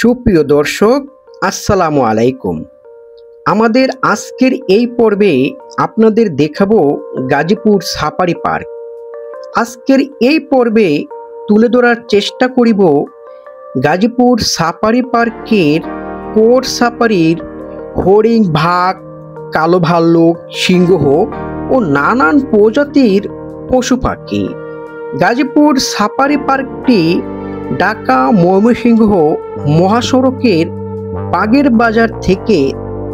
সুপ্রিয় দর্শক, আসসালামু আলাইকুম। আমাদের আজকের এই পর্বে আপনাদের দেখাবো গাজীপুর সাফারি পার্ক। আজকের এই পর্বে তুলে ধরার চেষ্টা করিব গাজীপুর সাফারি পার্কের কোর সাফারির হরিণ, বাঘ, কালো ভাল্লুক, সিংহ ও নানান প্রজাতির পশু পাখি। গাজীপুর সাফারি পার্কটি ঢাকা ময়মনসিংহ মহাসড়কের বাগের বাজার থেকে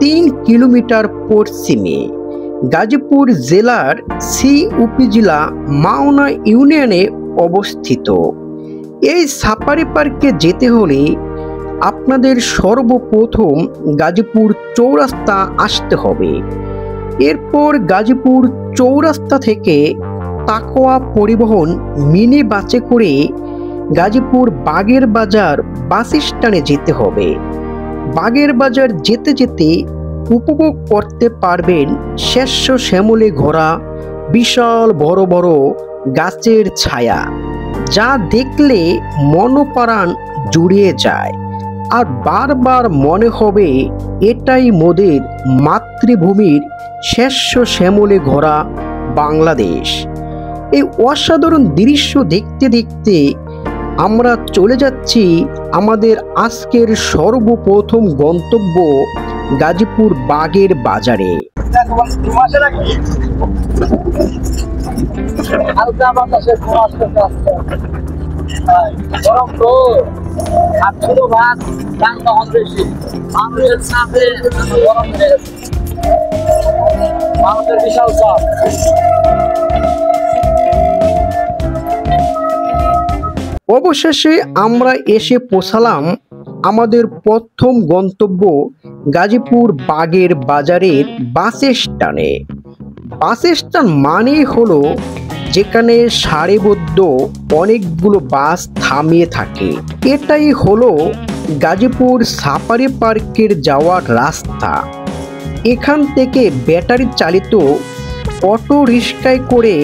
3 কিলোমিটার পশ্চিমে, গাজীপুর জেলার সি উপজেলা মাওনা ইউনিয়নে অবস্থিত। এই সাফারি পার্কে যেতে হলে আপনাদের সর্বপ্রথম গাজীপুর চৌরাস্তা আসতে হবে। এরপর গাজীপুর চৌরাস্তা থেকে তাকোয়া পরিবহন মিনি বাসে করে গাজীপুর বাগের বাজার বাস স্ট্যান্ডে যেতে হবে। বাগের বাজার যেতে যেতে উপভোগ করতে পারবেন শস্য শ্যামলে ঘোরা বিশাল বড় বড় গাছের ছায়া, যা দেখলে মনপ্রাণ জুড়িয়ে যায় আর বারবার মনে হবে এটাই মোদের মাতৃভূমির শস্য শ্যামলে ঘোরা বাংলাদেশ। এই অসাধারণ দৃশ্য দেখতে দেখতে আমরা চলে যাচ্ছি আমাদের আজকের সর্বপ্রথম গন্তব্য গাজীপুর বাগের বাজারে। অবশেষে আমরা এসে পৌঁছালাম আমাদের প্রথম গন্তব্য গাজীপুর বাগের বাজারের বাস স্ট্যান্ডে। বাস স্ট্যান্ড মানে হলো যেখানে সারিবদ্ধ অনেকগুলো বাস থামিয়ে থাকে। এটাই হলো গাজীপুর সাফারি পার্কের যাওয়ার রাস্তা। এখান থেকে ব্যাটারি চালিত অটো রিক্সায় করে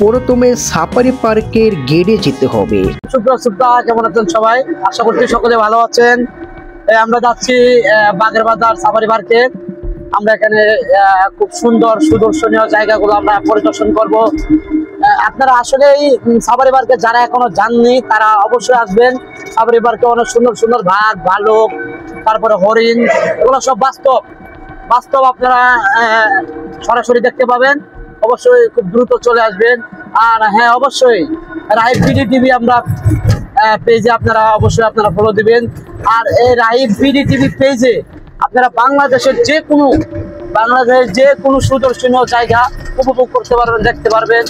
প্রথমে সাফারি পার্কের গেটে যেতে হবে। কেমন আছেন সবাই? আশা করছি সকলে ভালো আছেন। আমরা যাচ্ছি বাগের বাজার সাফারি পার্কে। আমরা এখানে খুব সুন্দর সুদর্শনীয় জায়গাগুলো আমরা পরিদর্শন করব। আপনারা আসলে এই সাফারি পার্কে যারা এখনো যাননি তারা অবশ্যই আসবেন। সাফারি পার্কে অনেক সুন্দর সুন্দর বাঘ, ভালুক, তারপরে হরিণ, এগুলো সব বাস্তব আপনারা সরাসরি দেখতে পাবেন। অবশ্যই খুব দ্রুত চলে আসবেন। আর হ্যাঁ, অবশ্যই রাইভ বিডি টিভি আমরা পেজে আপনারা অবশ্যই ফলো দিবেন। আর এই রাইভ বিডি টিভি পেজে আপনারা বাংলাদেশের যে কোনো সুদর্শনীয় জায়গা উপভোগ করতে পারবেন, দেখতে পারবেন।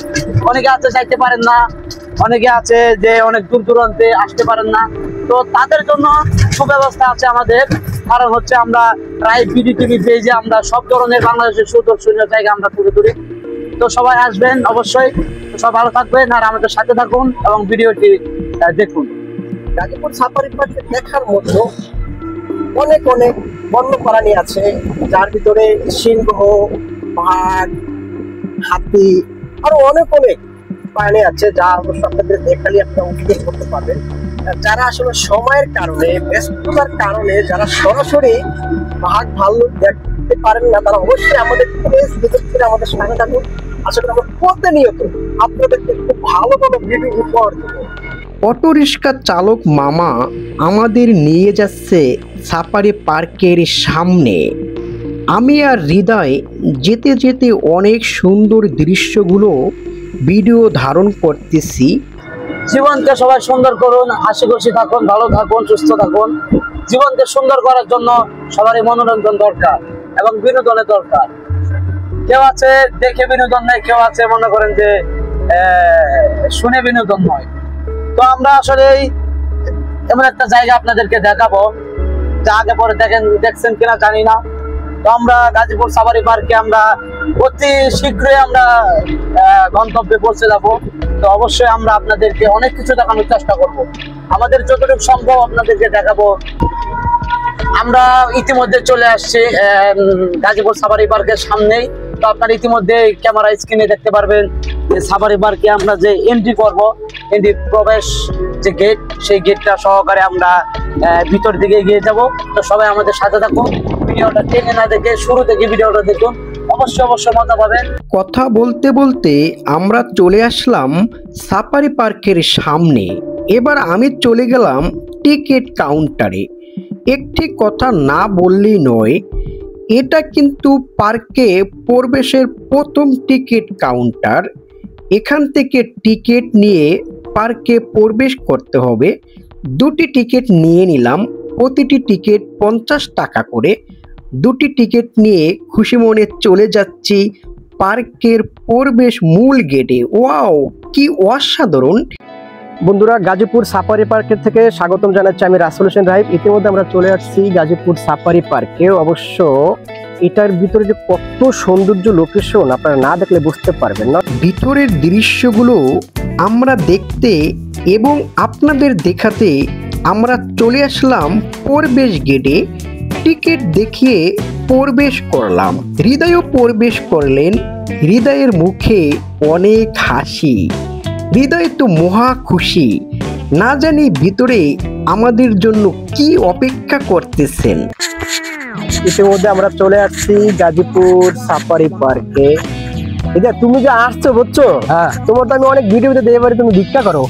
অনেকে আছে যাইতে পারেন না, অনেকে আছে যে অনেক দূর দূরান্তে আসতে পারেন না, তো তাদের জন্য সুব্যবস্থা আছে আমাদের। কারণ হচ্ছে আমরা রাইভ বিডি টিভি পেজে আমরা সব ধরনের বাংলাদেশের সুদর্শনীয় জায়গা আমরা তুলে ধরি। তো সবাই আসবেন অবশ্যই। সব ভালো থাকবেন আর আমাদের সাথে থাকুন এবং ভিডিওটি দেখুন। গাজীপুর সাফারি পার্কে দেখার মতো অনেক বন্য প্রাণী আছে, যার ভিতরে সিংহ, বাঘ, হাতি আরো অনেক প্রাণী আছে, যা অবশ্য আপনাদের দেখালে আপনারা উপভোগ করতে পারবেন। যারা আসলে সময়ের কারণে, ব্যস্ততার কারণে যারা সরাসরি বাঘ ভাল্লুক দেখতে পারেন না, তারা অবশ্যই আমাদের পেজ ভিজিট করে আমাদের সঙ্গে থাকুন। আসলে আমরা প্রতিনিয়ত আপনাদেরকে খুব ভালো ভিডিও উপহার দেবো। অটো রিক্সা চালক মামা আমাদের নিয়ে যাচ্ছে সাফারি পার্কের সামনে। আমি আর হৃদয় যেতে যেতে অনেক সুন্দর দৃশ্যগুলো ভিডিও ধারণ করতেছি। জীবনকে সবাই সুন্দর করুন, হাসি খুশি থাকুন, ভালো থাকুন, সুস্থ থাকুন। জীবনকে সুন্দর করার জন্য সবারই মনোরঞ্জন দরকার এবং বিনোদনের দরকার। কেউ আছে দেখে বিনোদন নেয়, কেউ আছে মনে করেন যে শুনে বিনোদন নয়। তো আমরা আসলে এমন একটা জায়গা আপনাদেরকে দেখাবো, যা আগে পরে দেখছেন কিনা জানি না। তো আমরা গাজীপুর সাফারি পার্কে আমরা অতি শীঘ্রই আমরা গন্তব্যে পৌঁছে যাব। তো অবশ্যই আমরা আপনাদেরকে অনেক কিছু দেখানোর চেষ্টা করব, আমাদের যতটুকু সম্ভব আপনাদেরকে দেখাবো। আমরা ইতিমধ্যে চলে আসছি গাজীপুর সাফারি পার্কের সামনেই। তো আপনারা ইতিমধ্যে ক্যামেরা স্ক্রিনে দেখতে পারবেন যে সাফারি পার্কে আমরা যে এন্ট্রি করব, এন্ট্রি প্রবেশ যে গেট, সেই গেটটা সহকারে আমরা ভিতর দিকে এগিয়ে যাব। তো সবাই আমাদের সাথে থাকো, ভিডিওটা টেনে না দেখে শুরু থেকে ভিডিওটা দেখুন, অবশ্যই মজা পাবেন। কথা বলতে বলতে আমরা চলে আসলাম সাফারি পার্কের সামনে। এবার আমি চলে গেলাম টিকিট কাউন্টারে। একটি কথা না বললেই নয়, এটা কিন্তু পার্কে প্রবেশের প্রথম টিকিট কাউন্টার। এখান থেকে টিকিট নিয়ে পার্কে প্রবেশ করতে হবে। দুটি টিকিট নিয়ে নিলাম, প্রতিটি টিকিট 50 টাকা করে। দুটি টিকিট নিয়ে খুশি মনে চলে যাচ্ছি পার্কের প্রবেশ মূল গেটে। ওয়াও, কি অসাধারণ! বন্ধুরা, গাজীপুর সাফারি পার্কের থেকে স্বাগতম জানাচ্ছি আমি রাসেল হোসেন রাহিব। ইতিমধ্যে আমরা চলে আসছি গাজীপুর সাফারি পার্কে। অবশ্য এটার ভিতরে যে কত সৌন্দর্য লোকেশন, আপনারা না দেখলে বুঝতে পারবেন না। ভিতরের দৃশ্যগুলো আমরা দেখতে এবং আপনাদের দেখাতে আমরা চলে আসলাম প্রবেশ গেটে। টিকিট দেখিয়ে প্রবেশ করলাম। হৃদয়ও প্রবেশ করলেন। হৃদয়ের মুখে অনেক হাসি। হৃদয় তো মহা খুশি, না জানি ভিতরে আমাদের জন্য কি অপেক্ষা করতেছেন। ইতিমধ্যে আমরা চলে আসছি গাজীপুর সাফারি পার্কে। এটা তুমি যে আসছো বুঝছো, তোমার তো আমি অনেক ভিডিওতে দিয়ে পারি, তুমি ভিক্ষা করো।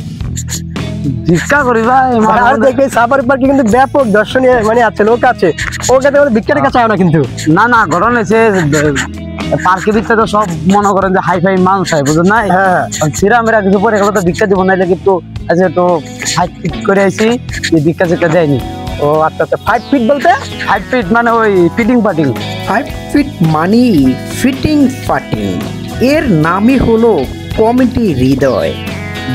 ভিক্ষা করি ভাই, দেখে সাফারি পার্কে কিন্তু ব্যাপক দর্শনীয় মানে আছে, লোক আছে, ওকে ভিক্ষা রেখা চায় না কিন্তু। না ঘটনা হচ্ছে পার্কের ভিতরে তো সব মনে করেন যে হাই ফাই মানুষ হয়, বুঝলেন না? সিরা মেরা কিছু পরে গেলে তো ভিক্ষা দিব নাইলে কিন্তু আজকে তো 5 ফিট করে আইছি, ভিক্ষা চিক্ষা দেয়নি। ও আচ্ছা আচ্ছা, 5 ফিট বলতে 5 ফিট মানে ওই ফিটিং পার্টিং। 5 ফিট মানি ফিটিং পার্টি। এর নামই হলো কমেডি হৃদয়,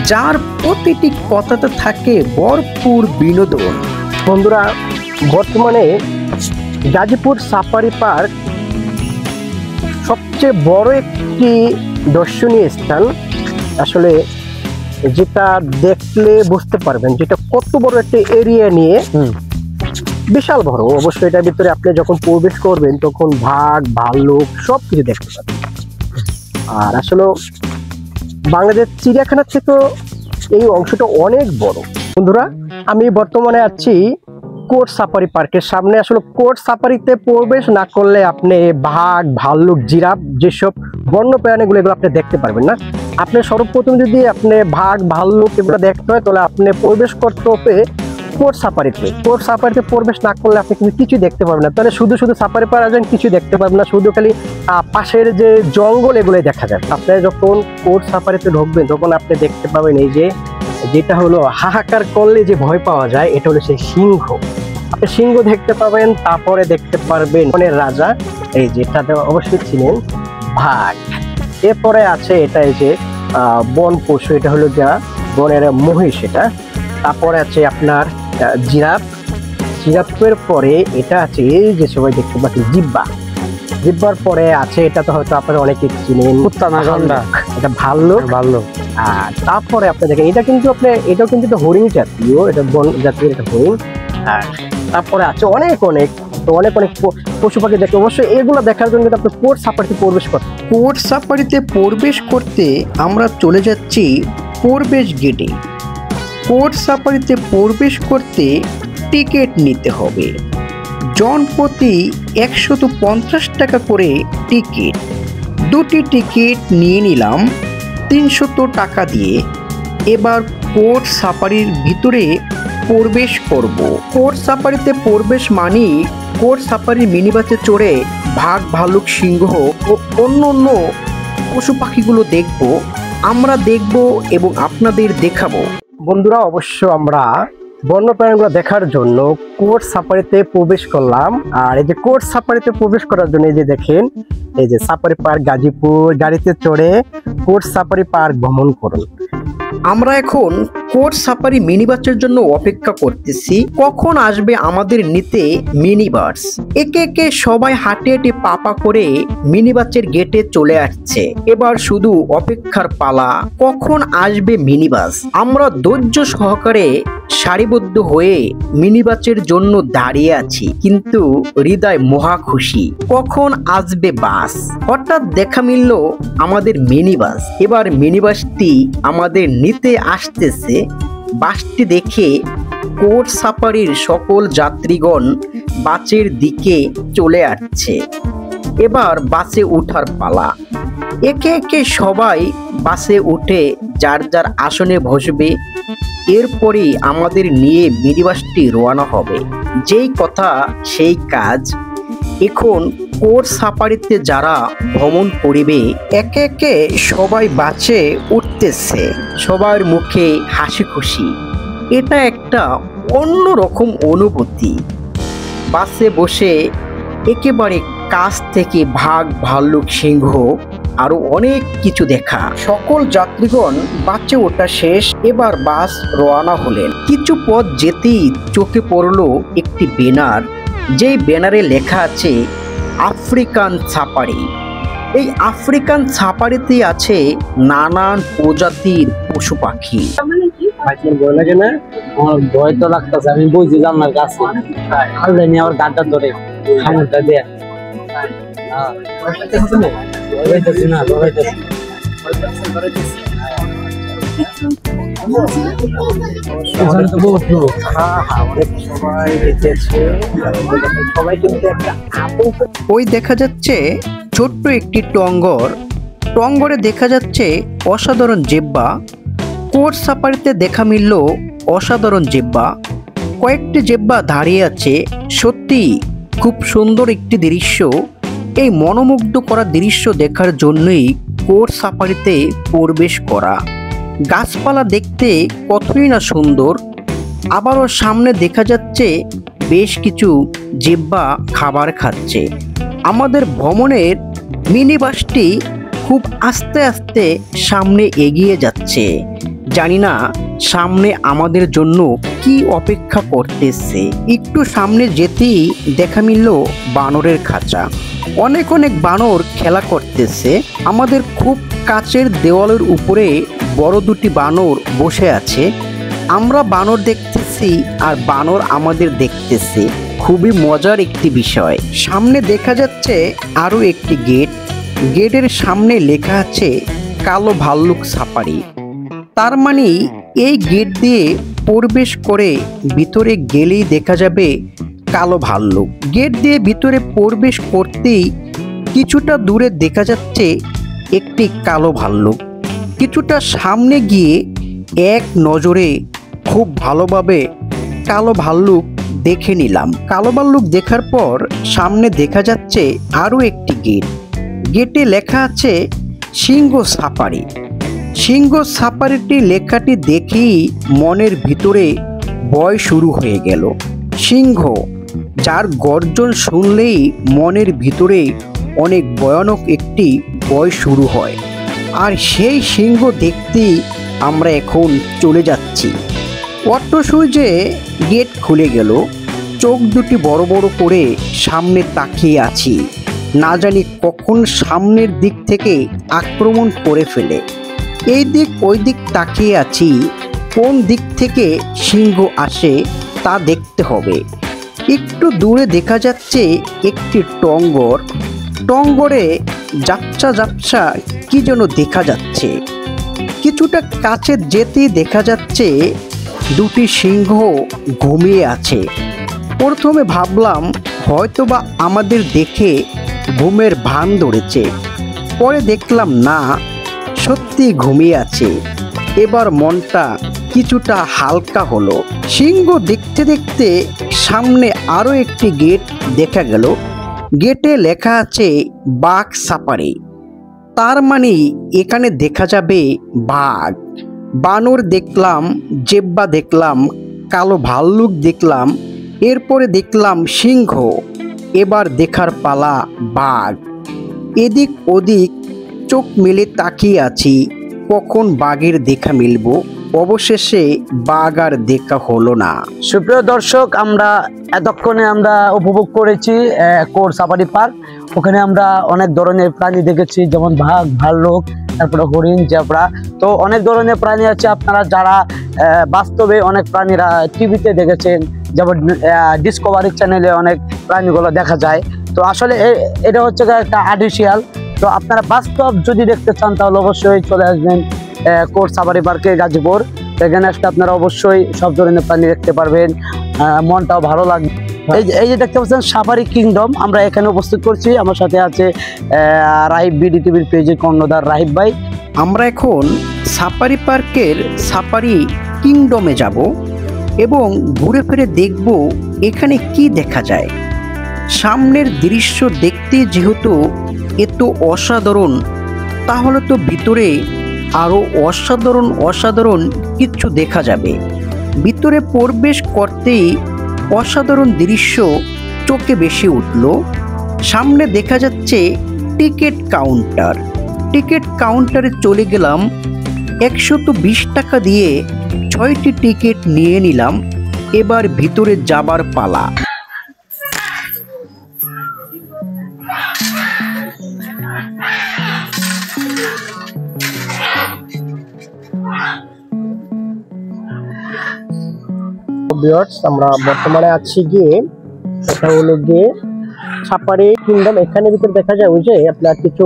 যার প্রতিটি কথাতে থাকে ভরপুর বিনোদন। বন্ধুরা, বর্তমানে গাজীপুর সাফারি পার্ক সবচেয়ে বড় একটি দর্শনীয় স্থান। আসলে যেটা দেখলে বুঝতে পারবেন যেটা কত বড় একটা এরিয়া নিয়ে, বিশাল বড়। অবশ্যই এটার ভিতরে আপনি যখন প্রবেশ করবেন তখন বাঘ, ভাল্লুক সব কিছু দেখতে পাবেন। আর আসলে বাংলাদেশ চিড়িয়াখানা থেকে এই অংশটা অনেক বড়। বন্ধুরা, আমি বর্তমানে আছি কোর্ট সাফারি পার্কের সামনে। আসলে কোর্ট সাফারিতে প্রবেশ না করলে আপনি বাঘ, ভাল্লুক, জিরাফ যেসব বন্য প্রাণীগুলো এগুলো আপনি দেখতে পারবেন না। আপনি সর্বপ্রথম যদি আপনি বাঘ, ভাল্লুক এগুলো দেখতে হয় তাহলে আপনি প্রবেশ করতে হবে কোর্ট সাফারিতে। কোর্ট সাফারিতে প্রবেশ না করলে আপনি কিন্তু কিছু দেখতে পারবেন না। তাহলে শুধু সাফারি পার্ক আসবেন, কিছু দেখতে পারবেন না, শুধু খালি পাশের যে জঙ্গল এগুলোই দেখা যায়। আপনি যখন কোর্ট সাফারিতে ঢুকবেন তখন আপনি দেখতে পাবেন এই যে যেটা হলো হাহাকার করলে যে ভয় পাওয়া যায়, এটা হলো সেই সিংহ। আপনি সিংহ দেখতে পাবেন, তারপরে দেখতে পারবেন বনের রাজা, এই যেটাতে অবশ্যই ছিলেন বাঘ। এরপরে আছে এটা এই যে বন পশু, এটা হলো যা বনের মহিষ এটা। তারপরে আছে আপনার জিরাফ। জিরাফের পরে এটা আছে এই যে সবাই দেখতে পাচ্ছেন জিব্বা। জিব্বার পরে আছে এটা তো হয়তো আপনারা অনেকে চিনেন, এটা ভাল্লুক। আর তারপরে আপনি দেখেন এটা কিন্তু এটাও কিন্তু হরিণ জাতীয়, এটা বন জাতীয় একটা হরিণ। আর তারপরে আছে অনেক পশু পাখি দেখে। অবশ্যই এগুলো দেখার জন্য আপনি কোর্ট সাফারিতে প্রবেশ করতে। কোর্ট সাফারিতে প্রবেশ করতে আমরা চলে যাচ্ছি প্রবেশ গেটে। কোর্ট সাফারিতে প্রবেশ করতে টিকিট নিতে হবে। জনপ্রতি 150 টাকা করে টিকিট। দুটি টিকিট নিয়ে নিলাম 300 টাকা দিয়ে। এবার কোর্ট সাফারির ভিতরে প্রবেশ করব। কোর্ট সাফারিতে প্রবেশ মানি কোর্ট সাফারি মিনি বাসে চড়ে বাঘ, ভাল্লুক, সিংহ ও অন্য পশু পাখিগুলো আমরা দেখব এবং আপনাদের দেখাবো। বন্ধুরা, অবশ্য আমরা বন্যপ্রাণীগুলো দেখার জন্য কোর্ট সাফারিতে প্রবেশ করলাম। আর এই যে কোর্ট সাফারিতে প্রবেশ করার জন্য এই যে দেখেন এই যে সাফারি পার্ক গাজীপুর, গাড়িতে চড়ে কোর্ট সাফারি পার্ক ভ্রমণ করুন। আমরা এখন কোর্ট সাফারি মিনি বাসের জন্য অপেক্ষা করতেছি, কখন আসবে আমাদের নিতে মিনি বাস। একে একে সবাই হাঁটে হাঁটে পাপা করে মিনি বাসের গেটে চলে আসছে। এবার শুধু অপেক্ষার পালা, কখন আসবে মিনি বাস। আমরা ধৈর্য সহকারে সারিবদ্ধ হয়ে মিনি বাসের জন্য দাঁড়িয়ে আছি, কিন্তু হৃদয় মহা খুশি, কখন আসবে বাস। হঠাৎ দেখা মিলল আমাদের মিনি বাস। এবার মিনি বাসটি আমাদের নিতে আসতেছে। বাসটি দেখে কোর্ট সাফারির সকল যাত্রীগণ বাসের দিকে চলে আসছে। এবার বাসে ওঠার পালা। একে একে সবাই বাসে উঠে যার যার আসনে বসবে। এরপরেই আমাদের নিয়ে মিনি বাসটি রওনা হবে। যেই কথা সেই কাজ। এখন কোর্ট সাফারিতে যারা ভ্রমণ করিবে একে একে সবাই বাসে উঠতেছে, সবার মুখে হাসি খুশি। এটা একটা অন্যরকম অনুভূতি। বাসে বসে একেবারে কাছ থেকে বাঘ, ভাল্লুক, সিংহ আরো অনেক কিছু দেখা। সকল যাত্রীগণ বাসে ওঠা শেষ। এবার বাস রওনা হলেন। কিছু পথ যেতেই চোখে পড়ল একটি ব্যানার, যেই ব্যানারে লেখা আছে আফ্রিকান সাফারি। এই আফ্রিকান সাফারিতে আছে নানান প্রজাতির পশু পাখি। ভয় লাগে না? আমার ভয় তো লাগতেছে, আমি বুঝি আমার কাছে আল্লাহ নিয়ে আমার গাড়টা ধরে খামরটা দেয়া ওই দেখা যাচ্ছে ছোট্ট একটি টঙ্গর। টঙ্গরে দেখা যাচ্ছে অসাধারণ জেব্বা। কোর্ট সাফারিতে দেখা মিলল অসাধারণ জেব্বা। কয়েকটি জেব্বা দাঁড়িয়ে আছে। সত্যি খুব সুন্দর একটি দৃশ্য। এই মনোমুগ্ধ করা দৃশ্য দেখার জন্যই কোর্ট সাফারিতে প্রবেশ করা। গাছপালা দেখতে কতই না সুন্দর। আবারও সামনে দেখা যাচ্ছে বেশ কিছু জেব্বা খাবার খাচ্ছে। আমাদের ভ্রমণের মিনি বাসটি খুব আস্তে আস্তে সামনে এগিয়ে যাচ্ছে। জানি না সামনে আমাদের জন্য কি অপেক্ষা করতেছে। একটু সামনে যেতেই দেখা মিলল বানরের খাঁচা। অনেক অনেক বানর খেলা করতেছে। আমাদের খুব কাছের দেওয়ালের উপরে বড় দুটি বানর বসে আছে। আমরা বানর দেখতেছি আর বানর আমাদের দেখতেছে। খুবই মজার একটি বিষয়। সামনে দেখা যাচ্ছে আরো একটি গেট। গেটের সামনে লেখা আছে কালো ভাল্লুক সাফারি। তার মানে এই গেট দিয়ে প্রবেশ করে ভিতরে গেলেই দেখা যাবে কালো ভাল্লুক। গেট দিয়ে ভিতরে প্রবেশ করতেই কিছুটা দূরে দেখা যাচ্ছে একটি কালো ভাল্লুক। কিছুটা সামনে গিয়ে এক নজরে খুব ভালোভাবে কালো ভাল্লুক দেখে নিলাম। কালো ভাল্লুক দেখার পর সামনে দেখা যাচ্ছে আরও একটি গেট। গেটে লেখা আছে সিংহ সাফারি। সিংহ সাফারিটি লেখাটি দেখেই মনের ভিতরে ভয় শুরু হয়ে গেল। সিংহ, যার গর্জন শুনলেই মনের ভিতরে অনেক ভয়ানক একটি ভয় শুরু হয়। আর সেই সিংহ দেখতেই আমরা এখন চলে যাচ্ছি। অট্ট সূর্যে গেট খুলে গেল। চোখ দুটি বড় বড় করে সামনে তাকিয়ে আছি। না জানি কখন সামনের দিক থেকে আক্রমণ করে ফেলে। এই দিক ওই দিক তাকিয়ে আছি, কোন দিক থেকে সিংহ আসে তা দেখতে হবে। একটু দূরে দেখা যাচ্ছে একটি টঙ্গর। টঙ্গরে ঝাপসা ঝাপসা কি যেন দেখা যাচ্ছে। কিছুটা কাছে যেতেই দেখা যাচ্ছে দুটি সিংহ ঘুমিয়ে আছে। প্রথমে ভাবলাম হয়তোবা আমাদের দেখে ঘুমের ভান ধরেছে। পরে দেখলাম না, সত্যি ঘুমিয়ে আছে। এবার মনটা কিছুটা হালকা হলো। সিংহ দেখতে দেখতে সামনে আরও একটি গেট দেখা গেল। গেটে লেখা আছে বাঘ সাফারি। তার মানে এখানে দেখা যাবে বাঘ। বানর দেখলাম, জেব্বা দেখলাম, কালো ভাল্লুক দেখলাম, এরপরে দেখলাম সিংহ। এবার দেখার পালা বাঘ। এদিক ওদিক চোখ মেলে তাকিয়ে আছি, কখন বাঘের দেখা মিলব। অবশেষে বাঘ আর দেখা হলো না। সুপ্রিয় দর্শক, আমরা এতক্ষণে উপভোগ করেছি কোর্ট সাফারি পার্ক। ওখানে আমরা অনেক ধরনের প্রাণী দেখেছি, যেমন বাঘ, ভাল্লুক, তারপরে হরিণ, জেব্রা। তো অনেক ধরনের প্রাণী আছে। আপনারা যারা বাস্তবে অনেক প্রাণীরা টিভিতে দেখেছেন, যেমন ডিসকভারি চ্যানেলে অনেক প্রাণীগুলো দেখা যায়। তো আসলে এটা হচ্ছে একটা আর্টিফিশিয়াল। তো আপনারা বাস্তব যদি দেখতে চান তাহলে অবশ্যই চলে আসবেন কোর্ট সাফারি পার্কে গাজীপুর। এখানে আসলে আপনারা অবশ্যই সব ধরনের প্রাণী দেখতে পারবেন, মনটাও ভালো লাগবে। এই যে দেখতে পাচ্ছেন সাফারি কিংডম, আমরা এখানে উপস্থিত করছি। আমার সাথে আছে রাহিব বিডি টিভির পেজের কর্ণধার রাহিব ভাই। আমরা এখন সাফারি পার্কের সাফারি কিংডমে যাব এবং ঘুরে ফিরে দেখব এখানে কি দেখা যায়। সামনের দৃশ্য দেখতে যেহেতু এত অসাধারণ, তাহলে তো ভিতরে আরও অসাধারণ কিছু দেখা যাবে। ভিতরে প্রবেশ করতেই অসাধারণ দৃশ্য চোখে ভেসে উঠল। সামনে দেখা যাচ্ছে টিকিট কাউন্টার। টিকিট কাউন্টারে চলে গেলাম, 120 টাকা দিয়ে 6টি টিকিট নিয়ে নিলাম। এবার ভিতরে যাবার পালা। আমরা বর্তমানে আছি গিয়ে, এটা হলো গিয়ে সাফারি কিংডম। এখানে ভিতরে দেখা যায় ওই যে আপনার কিছু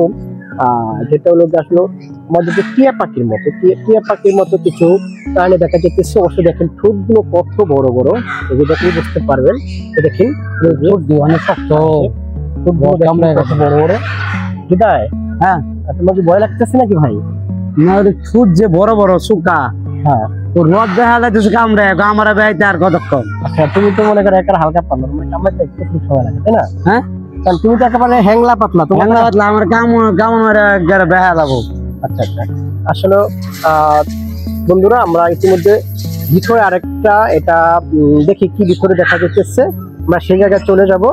যেটা হলো আসলে আমাদের যে টিয়া পাখির মতো কিছু প্রাণী দেখা যেতেছে। অবশ্যই দেখেন ঠোঁটগুলো কত বড় বড়, এগুলো দেখলে বুঝতে পারবেন। দেখেন অনেক শক্ত, বড় বড়। বিদায়, হ্যাঁ তোমার কি ভয় লাগতেছে নাকি ভাই? না, ঠোঁট যে বড় বড় সুকা, হ্যাঁ রোদ দেখা যাচ্ছে কামড়ে, আমরা বেড়াইতে আর কতক্ষণ। আচ্ছা, তুমি তো মনে করো একটা হালকা পাতলা, কামড়াতে একটু সময় লাগে, তাই না? হ্যাঁ, কারণ তুমি তো একেবারে হ্যাংলা পাতলা, আমার কামড় মারে বেহা যাবো। আচ্ছা আচ্ছা, আসলে বন্ধুরা আমরা ইতিমধ্যে ভিতরে আরেকটা এটা দেখি কি ভিতরে দেখা যাচ্ছে, আমরা সেই জায়গায় চলে যাব।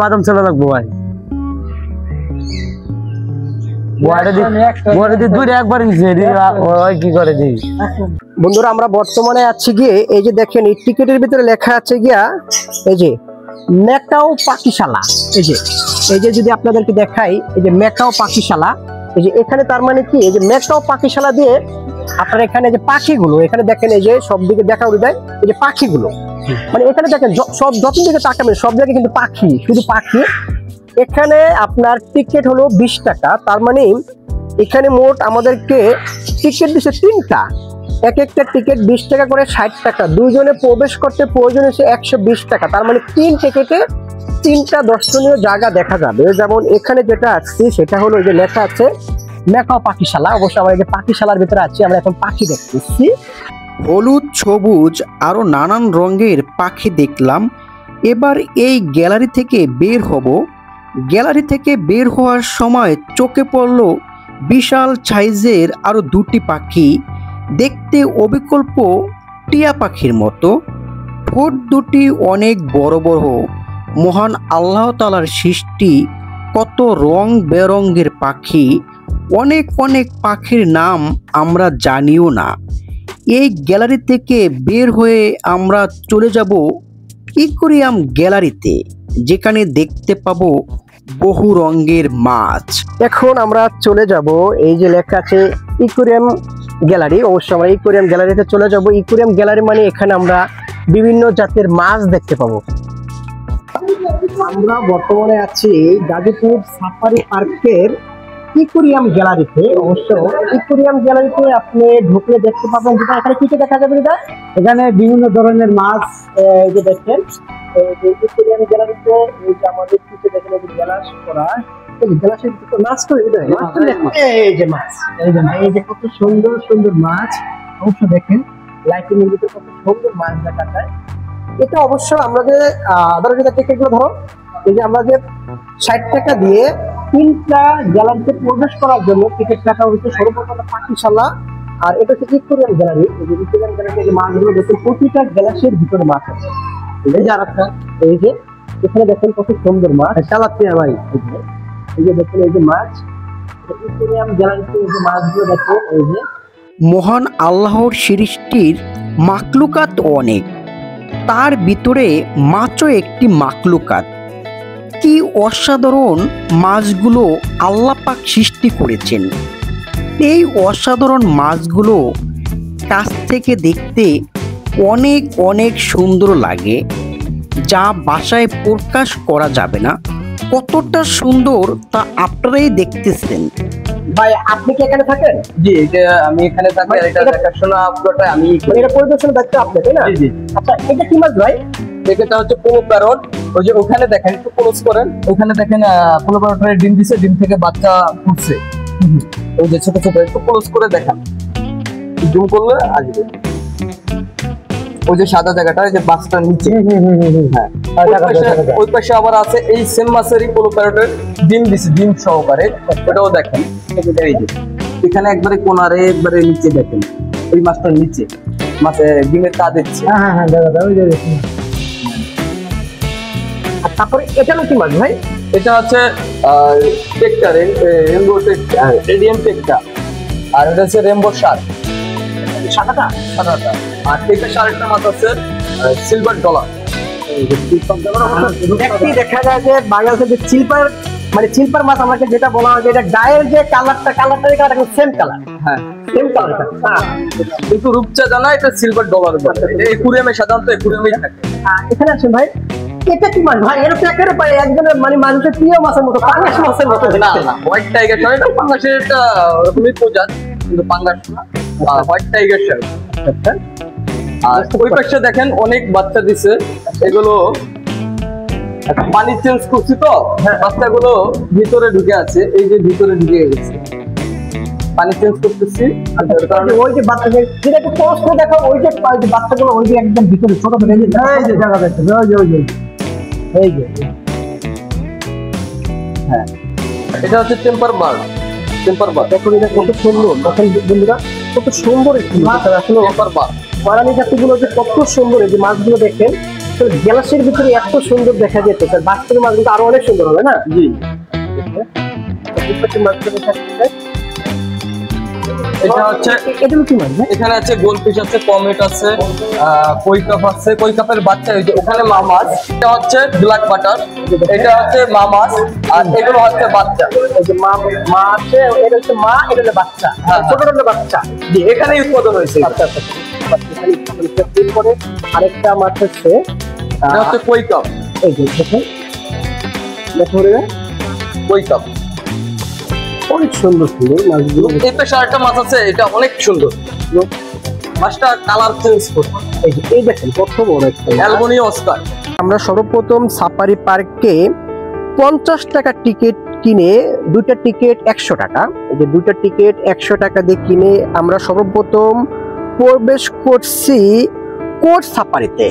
বাদাম চলে লাগবো ভাই, কি করে দিই। বন্ধুরা আমরা বর্তমানে আছি গিয়ে, এই যে দেখেন এই টিকিটের ভিতরে লেখা আছে গিয়া এই যে মেকাও পাখিশালা। এই যে যদি আপনাদেরকে দেখাই, এই যে মেকাও পাখিশালা, এই যে এখানে তার মানে কি, এই যে মেকাও পাখিশালা দিয়ে আপনার এখানে যে পাখিগুলো, এখানে দেখেন এই যে সব দিকে দেখা উঠে যায়, এই যে পাখিগুলো মানে এখানে দেখেন সব যত দিকে তাকাবেন সব জায়গায় কিন্তু পাখি, শুধু পাখি। এখানে আপনার টিকিট হলো 20 টাকা, তার মানে এখানে মোট আমাদেরকে টিকিট দিচ্ছে 3টা, এক একটা টিকিট 20 টাকা করে, 60 টাকা। দুইজনে প্রবেশ করতে প্রয়োজন হচ্ছে 120 টাকা, তার মানে 3 টিকিটে 3টা দর্শনীয় জায়গা দেখা যাবে। যেমন এখানে যেটা আসছে সেটা হলো যে লেখা আছে মেকাও পাখিশালা। অবশ্যই আমরা এই যে পাখিশালার ভিতরে আছি, আমরা এখন পাখি দেখতেছি। হলুদ, সবুজ আরও নানান রঙের পাখি দেখলাম। এবার এই গ্যালারি থেকে বের হব। গ্যালারি থেকে বের হওয়ার সময় চোখে পড়ল বিশাল সাইজের আরও 2টি পাখি, দেখতে অবিকল্প টিয়া পাখির মতো। ঠোঁট দুটি অনেক বড় বড়। মহান আল্লাহ তাআলার সৃষ্টি, কত রং বেরঙের পাখি। অনেক পাখির নাম আমরা জানিও না। এই গ্যালারি থেকে বের হয়ে আমরা চলে যাব ইকোরিয়াম গ্যালারিতে, যেখানে দেখতে পাবো বহু রঙের মাছ। এখন আমরা চলে যাব, এই যে লেখা আছে ইকোরিয়াম গ্যালারি, অবশ্যই আমরা ইকোরিয়াম গ্যালারিতে চলে যাব। ইকোরিয়াম গ্যালারি মানে এখানে আমরা বিভিন্ন জাতের মাছ দেখতে পাবো। আমরা বর্তমানে আছি গাজীপুর সাফারি পার্কের ইকোরিয়াম গ্যালারিতে। অবশ্য ইকোরিয়াম গ্যালারিতে আপনি ঢুকলে দেখতে পাবেন যেটা এখানে কি দেখা যাবে, এখানে বিভিন্ন ধরনের মাছ। এই যে দেখেন ইকোরিয়াম গ্যালারিতে এই যে আমাদের কিছু দেখেন এই যে গ্লাস করা, গ্লাসের ভিতরে মাছ তো এই যে মাছ, এই যে কত সুন্দর সুন্দর মাছ। অবশ্য দেখেন লাইটিং এর ভিতরে কত সুন্দর মাছ দেখা যায়। এটা অবশ্য আমরা যে ধরো যে টিকিটগুলো ধরো, এই যে আমরা যে 60 টাকা দিয়ে 3টা গ্যালারিতে প্রবেশ করার জন্য টিকিট টাকা হচ্ছে সর্বপ্রথম পাখিশালা, আর এটা হচ্ছে ইকোরিয়াম গ্যালারি। এই যে ইকোরিয়াম গ্যালারিতে যে মাছগুলো দেখেন প্রতিটা গ্লাসের ভিতরে মাছ আছে। এই যে আরেকটা, এই যে এখানে দেখেন কত সুন্দর মাছ, চালাচ্ছে ভাই। এই যে দেখেন এই যে মাছ, ইকোরিয়াম গ্যালারিতে এই যে মাছগুলো দেখেন, এই যে মহান আল্লাহর সৃষ্টির মাকলুকাত অনেক। তার ভিতরে মাছও একটি মাকলুকাত। কি অসাধারণ মাছগুলো আল্লাহ পাক সৃষ্টি করেছেন। এই অসাধারণ মাছগুলো কাছ থেকে দেখতে অনেক অনেক সুন্দর লাগে, যা ভাষায় প্রকাশ করা যাবে না। কতটা সুন্দর তা আপনারাই দেখতেছেন। ভাই আপনি কি এখানে থাকেন? জি, এটা আমি এখানে থাকি, আর এটা দেখাশোনা পুরোটা আমি মানে এটা পরিদর্শনের দায়িত্ব আপনার, তাই না? জি জি। আচ্ছা, এটা কি মাছ ভাই? এটা হচ্ছে কোনো প্যারট। ওই যে ওখানে দেখেন, একটু ক্লোজ করেন, ওখানে দেখেন কোনো প্যারটের ডিম দিছে, ডিম থেকে বাচ্চা ফুটছে। ওই যে ছোট ছোট, একটু ক্লোজ করে দেখেন, জুম করলে আসবে। ওই যে সাদা জায়গাটা, ওই যে বাচ্চাটার নিচে। হ্যাঁ, ওই পাশে আবার আছে এই সেম মাছেরই কোনো প্যারটের ডিম দিছে, ডিম সহকারে, ওটাও দেখেন। এই যে এখানে একবারে কোনারে একবারে নিচে দেখেন, ওই মাছটার নিচে মাছে ডিমের তা দিচ্ছে। হ্যাঁ, দাদা ওই যে দেখুন। আর তারপরে এটা কি মাছ ভাই? এটা হচ্ছে টেক্টা, রেনবো টেক্টা, রেডিয়াম টেক্টা। আর এটা হচ্ছে রেনবো শার্ক, সাদাটা। সাদাটা। আর টেক্টা শার্কটা মাছ আছে সিলভার ডলার। দেখতেই দেখা যায় যে বাংলাদেশের যে চিলপার, মানে চিলপার মাছ আমাকে যেটা বলা হয় যে এটা গায়ের যে কালারটা সেম কালার। হ্যাঁ, সেম কালারটা। কিন্তু রূপচাঁদা না, এটা সিলভার ডলার বলে। এটা একুরিয়ামে সাধারণত একুরিয়ামেই থাকে। এখানে আছেন ভাই, এটা কি মাছ ভাই? এটা তো একেবারে পায় একজনের মানে মানুষের প্রিয় মাছের মতো, পাঙ্গাস মাছের মতো। না না, হোয়াইট টাইগার শার্ক, এটা পাঙ্গাসের একটা ওরকমই প্রজাত, কিন্তু পাঙ্গাস না, হোয়াইট টাইগার শার্ক। আর ওই পাশে দেখেন অনেক বাচ্চা দিছে, এগুলো পানি চেঞ্জ করছি তো, বাচ্চাগুলো ভিতরে ঢুকে আছে, এই যে ভিতরে ঢুকে গেছে, পানি চেঞ্জ করতেছি। ওই যে বাচ্চা যেটা একটু ক্লোজ করে দেখো, ওই যে বাচ্চাগুলো ওই যে একদম ভিতরে ছোট ছোট, এই যে জায়গা দেখতে, এই যে হ্যাঁ, এটা হচ্ছে টেম্পার বার্ড। টেম্পার বার্ড দেখুন, এটা কত সুন্দর। তখন বন্ধুরা কত সুন্দর একটি মাছ। আসলে টেম্পার বার্ড, বারানি জাতিগুলো যে কত সুন্দর, এই যে মাছগুলো দেখেন গ্যালাসির ভিতরে এত সুন্দর দেখা যেত, স্যার বাস্তবের মাছগুলো আরো অনেক সুন্দর হবে না? জি। মাছগুলো থাকছে। এটা হচ্ছে, এটা কি মাছ ভাই? এখানে আছে গোলফিশ আছে, কমেট আছে, কৈকাপ আছে। কৈকাপের বাচ্চা ওই যে ওখানে মা মাছ। এটা হচ্ছে ব্ল্যাক বাটার, এটা হচ্ছে মা মাছ, আর এগুলো হচ্ছে বাচ্চা। এই যে মা আছে, এটা হচ্ছে মা, এটা হচ্ছে বাচ্চা, ছোট ছোট বাচ্চা। জি, এখানেই উৎপাদন হয়েছে। আচ্ছা আচ্ছা। এরপরে আরেকটা মাছ হচ্ছে, এটা হচ্ছে কৈকাপ। এই যে দেখুন, কৈকাপ অনেক সুন্দর সুন্দর মাছগুলো। এই পেশে আরেকটা মাছ আছে, এটা অনেক সুন্দর, মাছটা কালার চেঞ্জ করে। এই দেখেন কত বড় একটা অ্যালবোনিয়া অস্কার। আমরা সর্বপ্রথম সাফারি পার্কে 50 টাকা টিকিট কিনে, দুইটা টিকিট 100 টাকা, এই যে দুইটা টিকিট 100 টাকা দিয়ে কিনে আমরা সর্বপ্রথম প্রবেশ করছি কোর্ট সাফারিতে।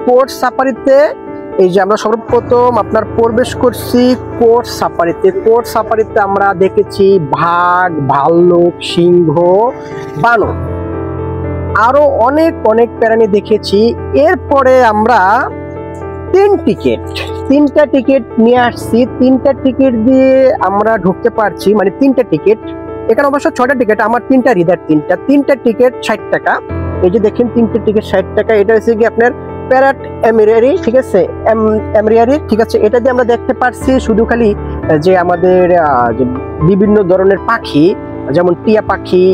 কোর্ট সাফারিতে এই যে আমরা সর্বপ্রথম আপনার প্রবেশ করছি কোর্ট সাফারিতে। কোর্ট সাফারিতে আমরা দেখেছি বাঘ, ভাল্লুক, সিংহ, বানর, আরো অনেক অনেক প্রাণী দেখেছি। এরপরে আমরা তিনটা টিকিট নিয়ে আসছি। তিনটা টিকিট দিয়ে আমরা ঢুকতে পারছি, মানে তিনটা টিকিট। এখানে অবশ্য 6টা টিকিট, আমার 3টা হৃদয়ের তিনটা টিকিট 60 টাকা। এই যে দেখেন, 3টে টিকিট 60 টাকা। এটা হচ্ছে কি আপনার প্যারাট এমিরিয়ারি, ঠিক আছে, এমিরিয়ারি, ঠিক আছে। এটা দিয়ে আমরা দেখতে পাচ্ছি শুধু খালি যে আমাদের যে বিভিন্ন ধরনের পাখি, যেমন টিয়া পাখি,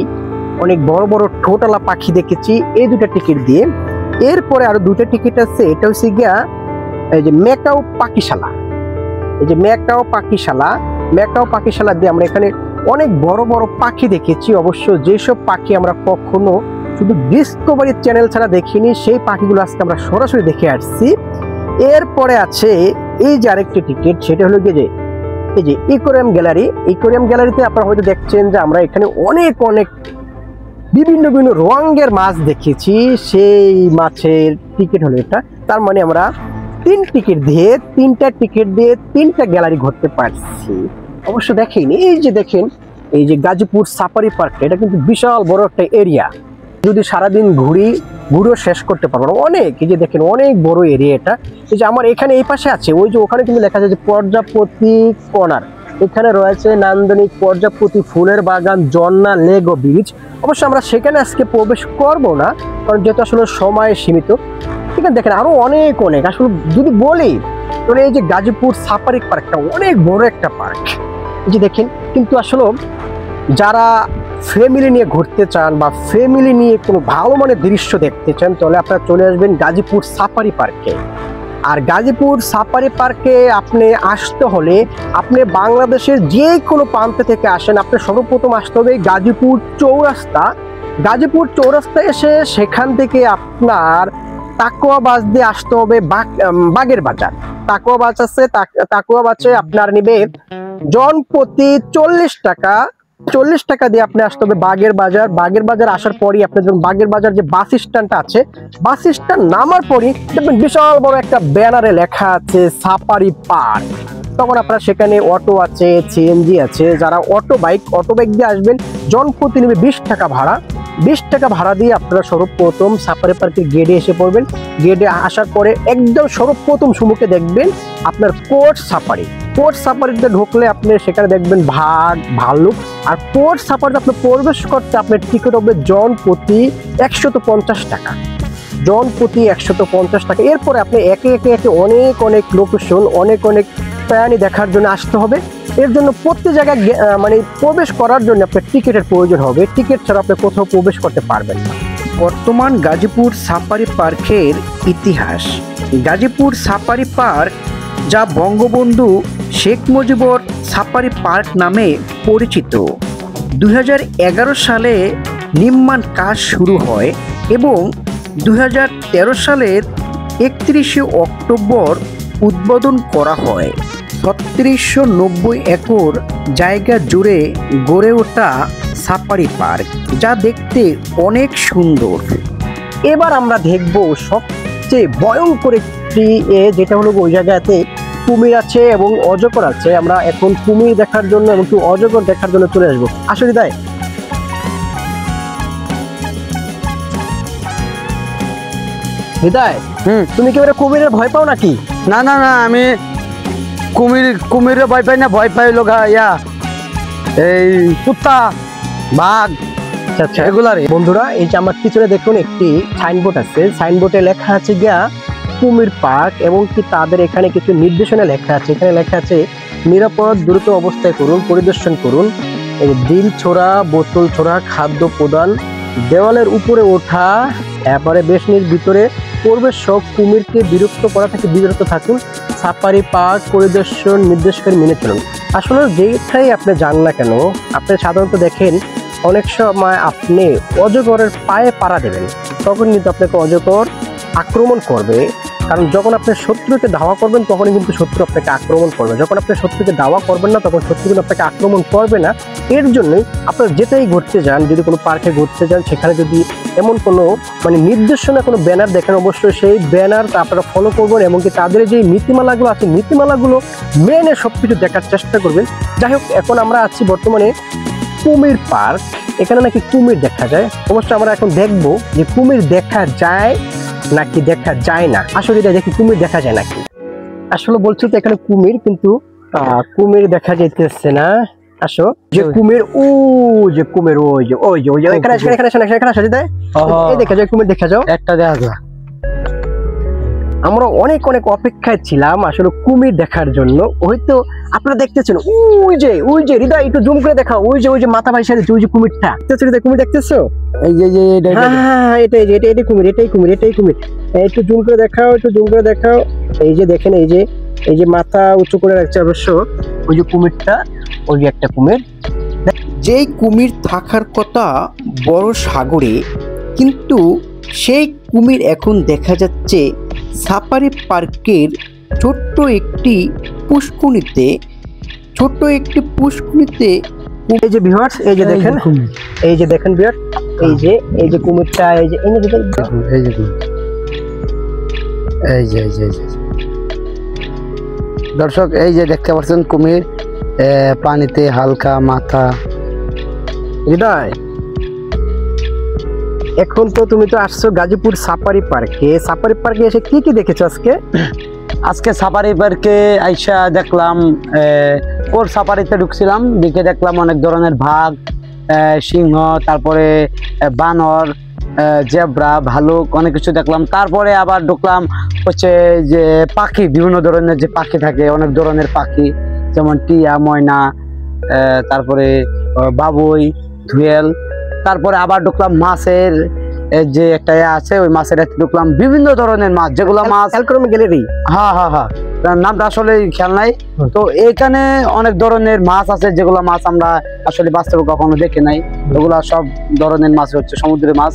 অনেক বড় বড় ঠোঁটওয়ালা পাখি দেখেছি এই দুটা টিকিট দিয়ে। এরপরে আরো 2টা টিকিট আছে, এটা হচ্ছে গিয়া এই যে ম্যাকাও পাখিশালা। এই যে ম্যাকাও পাখিশালা দিয়ে আমরা এখানে অনেক বড় বড় পাখি দেখেছি। অবশ্য যেসব পাখি আমরা কখনো শুধু ডিসকভারি চ্যানেল ছাড়া দেখিনি, সেই পাখিগুলো আজকে আমরা সরাসরি দেখে আসছি। এরপরে আছে এই যে আরেকটি টিকিট, সেটা হলো গিয়ে যে এই যে ইকোরিয়াম গ্যালারিতে আপনারা হয়তো দেখছেন যে আমরা এখানে অনেক অনেক বিভিন্ন বিভিন্ন রঙের মাছ দেখেছি। সেই মাছের টিকিট হলো এটা। তার মানে আমরা 3টা টিকিট দিয়ে 3টা গ্যালারি ঘুরতে পারছি। অবশ্য দেখেনি, এই যে দেখেন, এই যে গাজীপুর সাফারি পার্কটা, এটা কিন্তু বিশাল বড় একটা এরিয়া। যদি সারাদিন ঘুরেও শেষ করতে পারবো না, অনেক। এই যে দেখেন, অনেক বড় এরিয়া এটা। এই যে আমার এখানে এই পাশে আছে, ওই যে ওখানে কিন্তু লেখা আছে যে প্রজাপতি কর্নার। এখানে রয়েছে নান্দনিক প্রজাপতি ফুলের বাগান, ঝর্ণা, লেক ও বিচ। অবশ্য আমরা সেখানে আজকে প্রবেশ করব না, কারণ যেহেতু আসলে সময় সীমিত। ঠিক আছে, দেখেন আরো অনেক অনেক আসলে যদি বলি তাহলে এই যে গাজীপুর সাফারি পার্কটা অনেক বড় একটা পার্ক। এই যে দেখেন, কিন্তু আসলে যারা ফ্যামিলি নিয়ে ঘুরতে চান বা ফ্যামিলি নিয়ে কোনো ভালো মানের দৃশ্য দেখতে চান তাহলে আপনারা চলে আসবেন গাজীপুর সাফারি পার্কে। আর গাজীপুর সাফারি পার্কে আপনি আসতে হলে আপনি বাংলাদেশের যে কোনো প্রান্ত থেকে আসেন, আপনি সর্বপ্রথম আসতে হবে গাজীপুর চৌরাস্তা। গাজীপুর চৌরাস্তা এসে সেখান থেকে আপনার তাকুয়া বাস দিয়ে আসতে হবে বাগের বাজার। তাকুয়া বাস আছে, তাকুয়া বাসে আপনার নেবে জনপ্রতি 40 টাকা। 40 টাকা দিয়ে আপনি আসতে হবে বাগের বাজার। বাগের বাজার আসার পরই আপনি যখন বাগের বাজার যে বাস স্ট্যান্ডটা আছে, বাস স্ট্যান্ড নামার পরই দেখবেন বিশাল বড় একটা ব্যানারে লেখা আছে সাফারি পার্ক। তখন আপনার সেখানে অটো আছে, সিএনজি আছে। যারা অটো বাইক দিয়ে আসবেন জনপ্রতি নেবে 20 টাকা ভাড়া। 20 টাকা ভাড়া দিয়ে আপনারা সর্বপ্রথম সাফারি পার্কের গেটে এসে পড়বেন। গেটে আসার পরে একদম সর্বপ্রথম সম্মুখে দেখবেন আপনার কোর্ট সাফারি। কোর্ট সাফারিতে ঢুকলে আপনি সেখানে দেখবেন বাঘ, ভাল্লুক। আর কোর্ট সাফারিতে আপনি প্রবেশ করতে আপনার টিকিট হবে জনপ্রতি 150 টাকা। জনপ্রতি 150 টাকা। এরপরে আপনি একে একে অনেক অনেক লোকেশন, অনেক অনেক প্রাণী দেখার জন্য আসতে হবে। এর জন্য প্রত্যেক জায়গায় মানে প্রবেশ করার জন্য আপনার টিকিটের প্রয়োজন হবে। টিকিট ছাড়া আপনি কোথাও প্রবেশ করতে পারবেন না। বর্তমান গাজীপুর সাফারি পার্কের ইতিহাস। গাজীপুর সাফারি পার্ক, যা বঙ্গবন্ধু শেখ মুজিবুর সাফারি পার্ক নামে পরিচিত, 2011 সালে নির্মাণ কাজ শুরু হয় এবং 2013 সালের 31শে অক্টোবর উদ্বোধন করা হয়। 3690 একর জায়গা জুড়ে গড়ে ওঠা সাফারি পার্ক, যা দেখতে অনেক সুন্দর। এবার আমরা দেখব সবচেয়ে ভয়ঙ্কর একটি যেটা হলো ওই জায়গাতে কুমির আছে এবং অজগর আছে। আমরা এখন কুমির দেখার জন্য এবং অজগর দেখার জন্য চলে আসবো। আসলে তাই হৃদয়, তুমি কি এবারে কুমিরের ভয় পাও নাকি? না না না, আমি কুমিরের ভয় পাই না। ভয় পাই লোক এই কুত্তা, বাঘ, আচ্ছা এগুলার। বন্ধুরা, এই যে আমার পিছনে দেখুন একটি সাইনবোর্ড আছে। সাইনবোর্ডে লেখা আছে গিয়া কুমির পার্ক এবং কি তাদের এখানে কিছু নির্দেশনা লেখা আছে। এখানে লেখা আছে নিরাপদ দ্রুত অবস্থায় করুন, পরিদর্শন করুন। এই ডিল ছোড়া, বোতল ছোড়া, খাদ্য প্রদান, দেওয়ালের উপরে ওঠা, এরপরে বেশনির ভিতরে প্রবেশ সব কুমিরকে বিরক্ত করা থেকে বিরত থাকুন। সাফারি পার্ক পরিদর্শন নির্দেশকারী মেনে চলুন। আসলে যেটাই আপনি যান না কেন, আপনি সাধারণত দেখেন অনেক সময় আপনি অজগরের পায়ে পাড়া দেবেন, তখন কিন্তু আপনাকে অজগর আক্রমণ করবে। কারণ যখন আপনি শত্রুকে ধাওয়া করবেন তখনই কিন্তু শত্রু আপনাকে আক্রমণ করবে। যখন আপনি শত্রুকে ধাওয়া করবেন না তখন শত্রু কিন্তু আপনাকে আক্রমণ করবে না। এর জন্যই আপনারা যেটাই ঘুরতে যান, যদি কোনো পার্কে ঘুরতে যান, সেখানে যদি এমন কোনো মানে নির্দেশনা কোনো ব্যানার দেখেন, অবশ্যই সেই ব্যানারটা আপনারা ফলো করবেন এবং কি তাদের যে নীতিমালাগুলো আছে নীতিমালাগুলো মেনে সব কিছু দেখার চেষ্টা করবেন। যাই হোক, এখন আমরা আছি বর্তমানে কুমির পার্ক। এখানে নাকি কুমির দেখা যায়। অবশ্যই আমরা এখন দেখবো যে কুমির দেখা যায় নাকি দেখা যায় না। আসলে দেখি কুমির দেখা যায় নাকি। আসলে বলছি তো এখানে কুমির, কিন্তু কুমির দেখা যাইতেছে না। আসো যে কুমির, ও যে কুমির, ওই যে এখানে এই দেখা যায় কুমির, দেখা যাও একটা দেখা যায়। আমরা অনেক অনেক অপেক্ষায় ছিলাম আসলে কুমির দেখার জন্য। হয়তো আপনারা দেখতেছেন ওই যে হৃদয়, একটু জুম করে দেখাও, ওই যে মাথা ভাই সাথে ওই যে কুমিরটা কুমির দেখতেছো? এই যে হ্যাঁ, এটাই কুমির। একটু জুম করে দেখাও। এই যে দেখেন, এই যে মাথা উঁচু করে রাখছে, অবশ্য ওই যে কুমিরটা, ওই যে একটা কুমির। যেই কুমির থাকার কথা বড় সাগরে, কিন্তু সেই কুমির এখন দেখা যাচ্ছে সাফারি পার্কের ছোট্ট একটি পুষ্কুনিতে। এই যে ভিউয়ার্স, এই যে দেখেন ভিউয়ার্স, এই যে কুমিরটা, এই যে দর্শক, এই যে দেখতে পাচ্ছেন কুমির পানিতে হালকা মাথা। হৃদয়, এখন তো তুমি তো আসছো গাজীপুর সাফারি পার্কে এসে কি কি দেখেছো আজকে সাফারি পার্কে আইসা দেখলাম, কোর সাফারিতে ঢুকছিলাম, দেখলাম অনেক ধরনের বাঘ, সিংহ, তারপরে বানর, জেব্রা, ভালুক, অনেক কিছু দেখলাম। তারপরে আবার ঢুকলাম হচ্ছে যে পাখি, বিভিন্ন ধরনের যে পাখি থাকে, অনেক ধরনের পাখি, যেমন টিয়া, ময়না, তারপরে বাবুই, ধুয়েল। তারপরে আবার ঢুকলাম মাছের যে একটা আছে, ওই মাছের ঢুকলাম, বিভিন্ন ধরনের মাছ, যেগুলো মাছ গ্যালারি। হ্যাঁ হ্যাঁ হ্যাঁ, নামটা আসলে খেয়াল নাই। তো এখানে অনেক ধরনের মাছ আছে, যেগুলো মাছ আমরা আসলে বাস্তবে কখনো দেখি নাই। ওগুলা সব ধরনের মাছ হচ্ছে সমুদ্রের মাছ।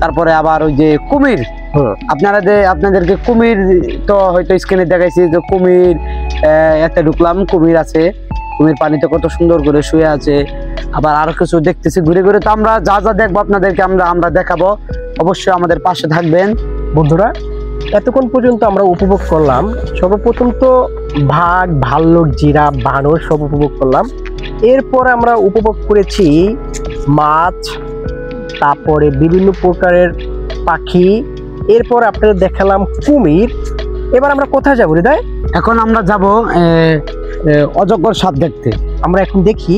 তারপরে আবার ওই যে কুমির, আপনাদেরকে কুমির তো হয়তো স্ক্রিনে দেখাইছি, যে কুমির এতে ঢুকলাম, কুমির আছে, কুমির পানিতে কত সুন্দর করে শুয়ে আছে। আবার আরো কিছু দেখতেছি ঘুরে ঘুরে। তো আমরা যা যা দেখবো আপনাদেরকে আমরা দেখাবো, অবশ্যই আমাদের পাশে থাকবেন। বন্ধুরা, এতক্ষণ পর্যন্ত আমরা উপভোগ করলাম, সর্বপ্রথম তো বাঘ, ভাল্লুক, জিরাফ, বানর সব উপভোগ করলাম। এরপর আমরা উপভোগ করেছি মাছ, তারপরে বিভিন্ন প্রকারের পাখি, এরপর আপনাদের দেখালাম কুমির। এবার আমরা কোথায় যাবো হৃদয়? এখন আমরা যাব অজগর সাপ দেখতে। আমরা এখন দেখি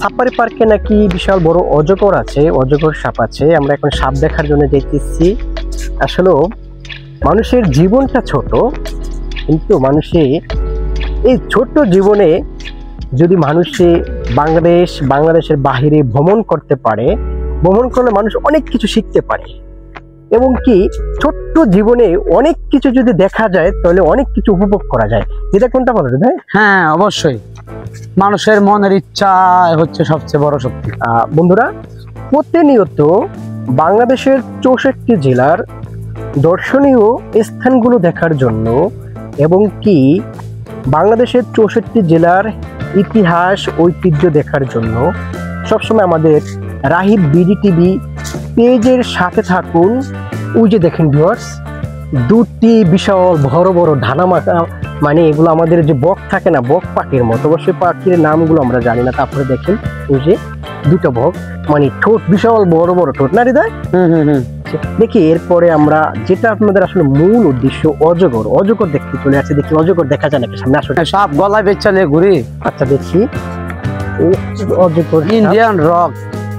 সাফারি পার্কে নাকি বিশাল বড় অজগর আছে, অজগর সাপ আছে। আমরা এখন সাপ দেখার জন্য যেতেছি। আসলে মানুষের জীবনটা ছোট, কিন্তু মানুষের এই ছোট্ট জীবনে যদি মানুষে বাংলাদেশের বাহিরে ভ্রমণ করতে পারে, ভ্রমণ করলে মানুষ অনেক কিছু শিখতে পারে, এবং কি ছোট্ট জীবনে অনেক কিছু যদি দেখা যায় তাহলে অনেক কিছু উপভোগ করা যায়। এটা কোনটা বলো রে ভাই? হ্যাঁ, অবশ্যই মানুষের মনের ইচ্ছা হচ্ছে সবচেয়ে বড় শক্তি। বন্ধুরা, প্রতিনিয়ত বাংলাদেশের 64 জেলার দর্শনীয় স্থানগুলো দেখার জন্য, এবং কি বাংলাদেশের 64 জেলার ইতিহাস ঐতিহ্য দেখার জন্য সবসময় আমাদের রাহিব বিডি টিভি পেজের সাথে থাকুন। ওই যে দেখেন ভিউয়ার্স, দুটি বিশাল বড় বড় ঢানামাকা, মানে এগুলো আমাদের যে বক থাকে না, বক পাখির মতো, অবশ্যই পাখির নামগুলো আমরা জানি না। তারপরে দেখেন ওই যে দুটো বক, মানে ঠোঁট বিশাল বড় বড় ঠোঁট, না হৃদয়? দেখি এরপরে আমরা যেটা আপনাদের আসলে মূল উদ্দেশ্য, অজগর দেখতে চলে আসছে। দেখি অজগর দেখা যায় নাকি সামনে? আসলে সাপ গলায় বেচালে ঘুরি। আচ্ছা, দেখি অজগর, ইন্ডিয়ান রক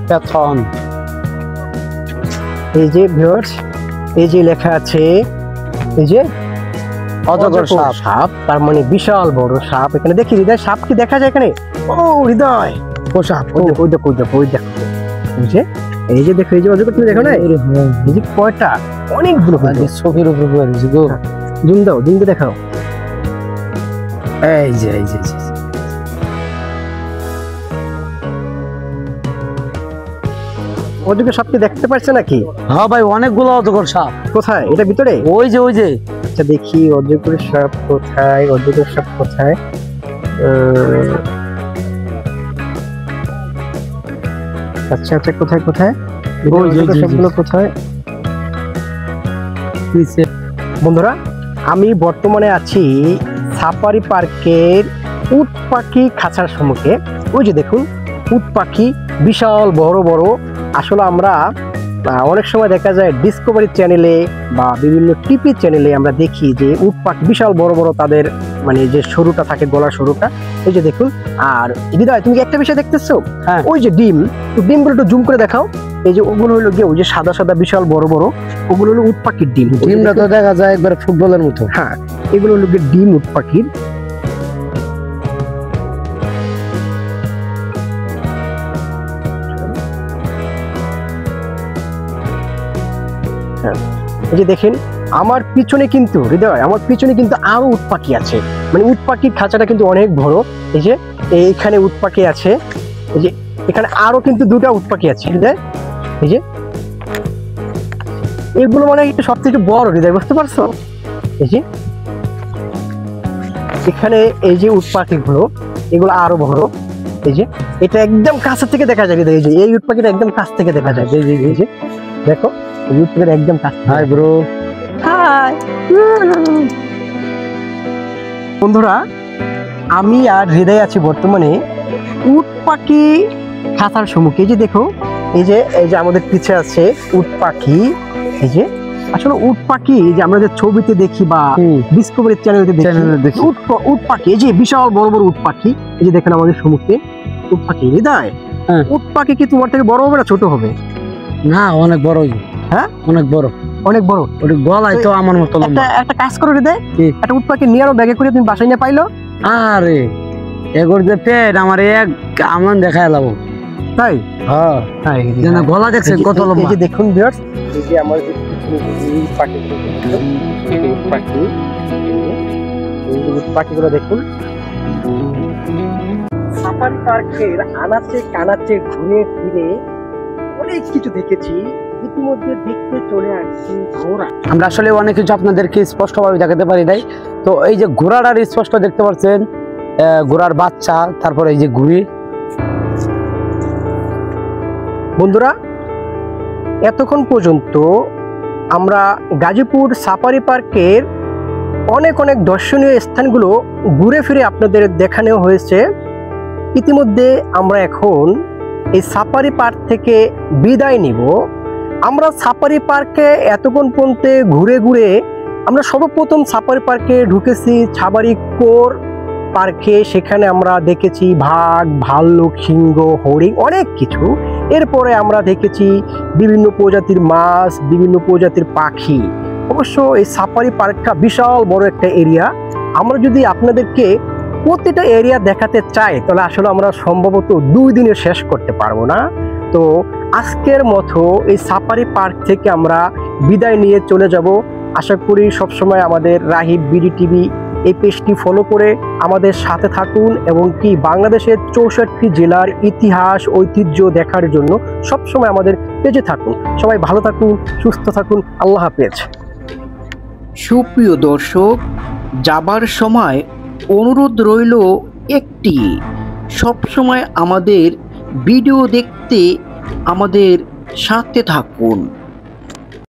প্যাথন। এই যে ভিউয়ার্স, এই যে লেখা আছে, এই যে অজগর সাপ, তার মানে বিশাল বড় সাপ। এখানে দেখি হৃদয়, সাপ কি দেখা যায় এখানে? ও হৃদয়, ও সাপ, ওই দেখো, এই যে দেখো, এই যে অজগর, তুমি দেখো না, এই যে কয়টা, অনেকগুলো চোখের উপর জুম দাও, জুম দিয়ে দেখাও। এই যে অজগর সাপকে দেখতে পাচ্ছে নাকি? হ্যাঁ ভাই, অনেকগুলো অজগর সাপ। কোথায়? এটা ভিতরে? ওই যে আচ্ছা, দেখি অজগর সাপ কোথায়, অজগর সাপ কোথায়? আচ্ছা, কোথায় সবগুলো কোথায়? বন্ধুরা, আমি বর্তমানে আছি সাফারি পার্কের উট পাখি খাঁচার সম্মুখে। ওই যে দেখুন, উট পাখি বিশাল বড় বড়। আসলে আমরা অনেক সময় দেখা যায় ডিসকভারি চ্যানেলে বা বিভিন্ন টিভি চ্যানেলে আমরা দেখি যে উট পাখি বিশাল বড় বড়, তাদের মানে যে সরুটা থাকে, গলার সরুটা, এই যে দেখুন। আর হৃদয়, তুমি একটা বিষয় দেখতেছো? হ্যাঁ, ওই যে ডিমগুলো একটু জুম করে দেখাও। এই যে ওগুলো হলো গিয়ে ওই যে সাদা সাদা বিশাল বড় বড়, ওগুলো হলো উট পাখির ডিম। ডিমটা তো দেখা যায় একবার ফুটবলের মতো। হ্যাঁ, এগুলো হলো গিয়ে ডিম উট পাখির। এই যে দেখেন আমার পিছনে কিন্তু হৃদয়, আমার পিছনে কিন্তু আরো উট পাখি আছে, মানে উট পাখির খাঁচাটা কিন্তু অনেক বড়। এই যে এইখানে উট পাখি আছে, এই যে এখানে আরো কিন্তু দুটা উট পাখি আছে হৃদয়। এই যে এগুলো মানে একটু সব থেকে বড় হৃদয়, বুঝতে পারছো? এই যে এখানে এই যে উট পাখিগুলো, এগুলো আরো বড়। এই যে এটা একদম কাছ থেকে দেখা যায় হৃদয়, এই যে এই উট পাখিটা একদম কাছ থেকে দেখা যায়। এই যে দেখো, ইউটিউবের একদম কাছে। হাই ব্রো, হাই বন্ধুরা, আমি আর হৃদয় আছি বর্তমানে উট পাখি খাঁচার সম্মুখে। এই যে দেখো, এই যে আমাদের পিছে আছে উট পাখি। এই যে আসলে উট পাখি যে আমরা যে ছবিতে দেখি বা ডিসকভারি চ্যানেলে দেখি, উট পাখি, এই যে বিশাল বড় বড় উট পাখি। এই যে দেখেন আমাদের সম্মুখে উট পাখি। হৃদয়, উট পাখি কি তোমার থেকে বড় হবে না ছোট হবে? না অনেক বড়, হ্যাঁ অনেক বড়, অনেক বড়। ওটা গলায় তো আমার মতো লম্বা। একটা কাজ করে দে, কি? একটা উট পাখি নিয়ে আরো ব্যাগে করে তুমি বাসায় নিয়ে পাইলো। আরে এগোর যে পেট আমার এক আমন দেখায় লাভ। তাই হ্যাঁ হ্যাঁ, যেন গলা দেখছেন কত এই লম্বা। যে দেখুন ভিউয়ার্স, এই যে আমার এই পাখিগুলো দেখুন, এই যে উট পাখি, এই যে উট পাখিগুলো দেখুন। সাফারি পার্কের আনাচে কানাচে ঘুরে ফিরে অনেক কিছু দেখেছি। ইতিমধ্যে দেখতে চলে আসছি ঘোড়া। আমরা আসলে অনেক কিছু আপনাদেরকে স্পষ্টভাবে দেখাতে পারি নাই। তো এই যে ঘোড়াটার স্পষ্ট দেখতে পাচ্ছেন, ঘোড়ার বাচ্চা, তারপরে এই যে ঘুড়ি। বন্ধুরা, এতক্ষণ পর্যন্ত আমরা গাজীপুর সাফারি পার্কের অনেক অনেক দর্শনীয় স্থানগুলো ঘুরে ফিরে আপনাদের দেখানো হয়েছে। ইতিমধ্যে আমরা এখন এই সাফারি পার্ক থেকে বিদায় নিব। আমরা সাফারি পার্কে এতক্ষণ পর্যন্ত ঘুরে ঘুরে আমরা সর্বপ্রথম সাফারি পার্কে ঢুকেছি ছাবাড়ি কোর পার্কে। সেখানে আমরা দেখেছি বাঘ, ভাল্লুক, সিংহ, হরিণ, অনেক কিছু। এরপরে আমরা দেখেছি বিভিন্ন প্রজাতির মাছ, বিভিন্ন প্রজাতির পাখি। অবশ্য এই সাফারি পার্কটা বিশাল বড় একটা এরিয়া। আমরা যদি আপনাদেরকে প্রতিটা এরিয়া দেখাতে চাই তাহলে আসলে আমরা সম্ভবত 2 দিনে শেষ করতে পারবো না। তো আজকের মতো এই সাফারি পার্ক থেকে আমরা বিদায় নিয়ে চলে যাব। আশা করি সবসময় আমাদের রাহিব বিডি টিভি এই পেজটি ফলো করে আমাদের সাথে থাকুন এবং কি বাংলাদেশের 64 জেলার ইতিহাস ঐতিহ্য দেখার জন্য সবসময় আমাদের পেজে থাকুন। সবাই ভালো থাকুন, সুস্থ থাকুন, আল্লাহ হাফেজ। সুপ্রিয় দর্শক, যাবার সময় অনুরোধ রইল একটি, সবসময় আমাদের ভিডিও দেখতে আমাদের সাথে থাকুন।